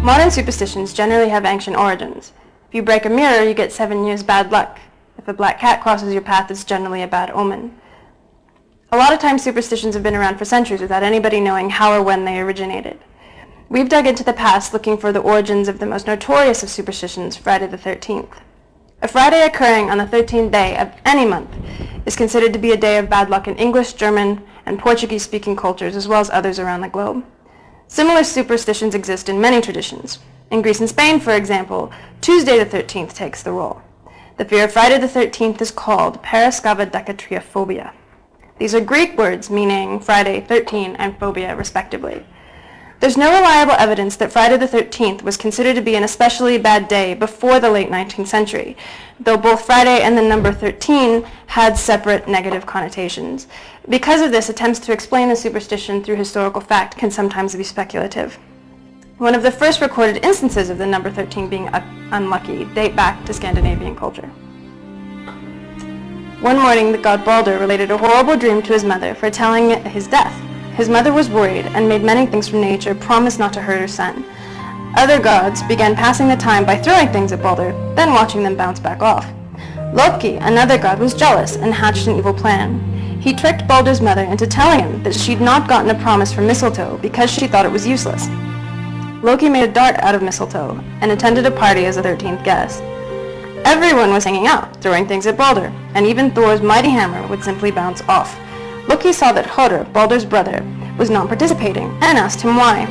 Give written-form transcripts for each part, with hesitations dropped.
Modern superstitions generally have ancient origins. If you break a mirror, you get 7 years bad luck. If a black cat crosses your path, it's generally a bad omen. A lot of times superstitions have been around for centuries without anybody knowing how or when they originated. We've dug into the past looking for the origins of the most notorious of superstitions, Friday the 13th. A Friday occurring on the 13th day of any month is considered to be a day of bad luck in English, German, and Portuguese-speaking cultures, as well as others around the globe. Similar superstitions exist in many traditions. In Greece and Spain, for example, Tuesday the 13th takes the role. The fear of Friday the 13th is called paraskevadekatriaphobia. These are Greek words meaning Friday, 13, and phobia, respectively. There's no reliable evidence that Friday the 13th was considered to be an especially bad day before the late 19th century, though both Friday and the number 13 had separate negative connotations. Because of this, attempts to explain the superstition through historical fact can sometimes be speculative. One of the first recorded instances of the number 13 being unlucky date back to Scandinavian culture. One morning, the god Balder related a horrible dream to his mother, foretelling his death. His mother was worried and made many things from nature, promised not to hurt her son. Other gods began passing the time by throwing things at Balder, then watching them bounce back off. Loki, another god, was jealous and hatched an evil plan. He tricked Balder's mother into telling him that she'd not gotten a promise from mistletoe because she thought it was useless. Loki made a dart out of mistletoe and attended a party as a 13th guest. Everyone was hanging out, throwing things at Balder, and even Thor's mighty hammer would simply bounce off. Loki saw that Hodor, Balder's brother, was not participating, and asked him why.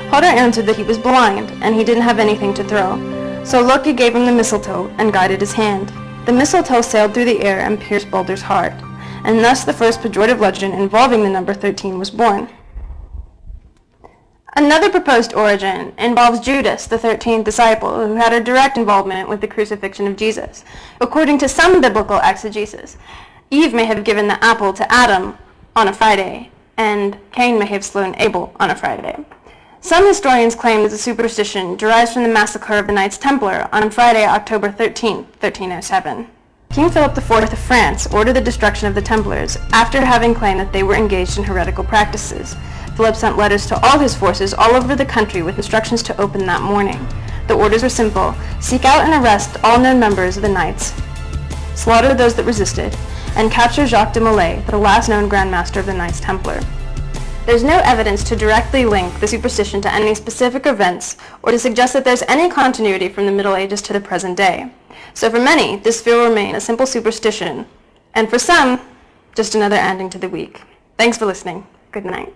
Hodor answered that he was blind, and he didn't have anything to throw. So Loki gave him the mistletoe and guided his hand. The mistletoe sailed through the air and pierced Balder's heart, and thus the first pejorative legend involving the number 13 was born. Another proposed origin involves Judas, the 13th disciple, who had a direct involvement with the crucifixion of Jesus. According to some biblical exegesis, Eve may have given the apple to Adam on a Friday, and Cain may have slain Abel on a Friday. Some historians claim that the superstition derives from the massacre of the Knights Templar on Friday, October 13, 1307. King Philip IV of France ordered the destruction of the Templars after having claimed that they were engaged in heretical practices. Philip sent letters to all his forces all over the country with instructions to open that morning. The orders were simple: seek out and arrest all known members of the Knights, slaughter those that resisted, and capture Jacques de Molay, the last known Grand Master of the Knights Templar. There's no evidence to directly link the superstition to any specific events or to suggest that there's any continuity from the Middle Ages to the present day. So for many, this fear will remain a simple superstition, and for some, just another ending to the week. Thanks for listening. Good night.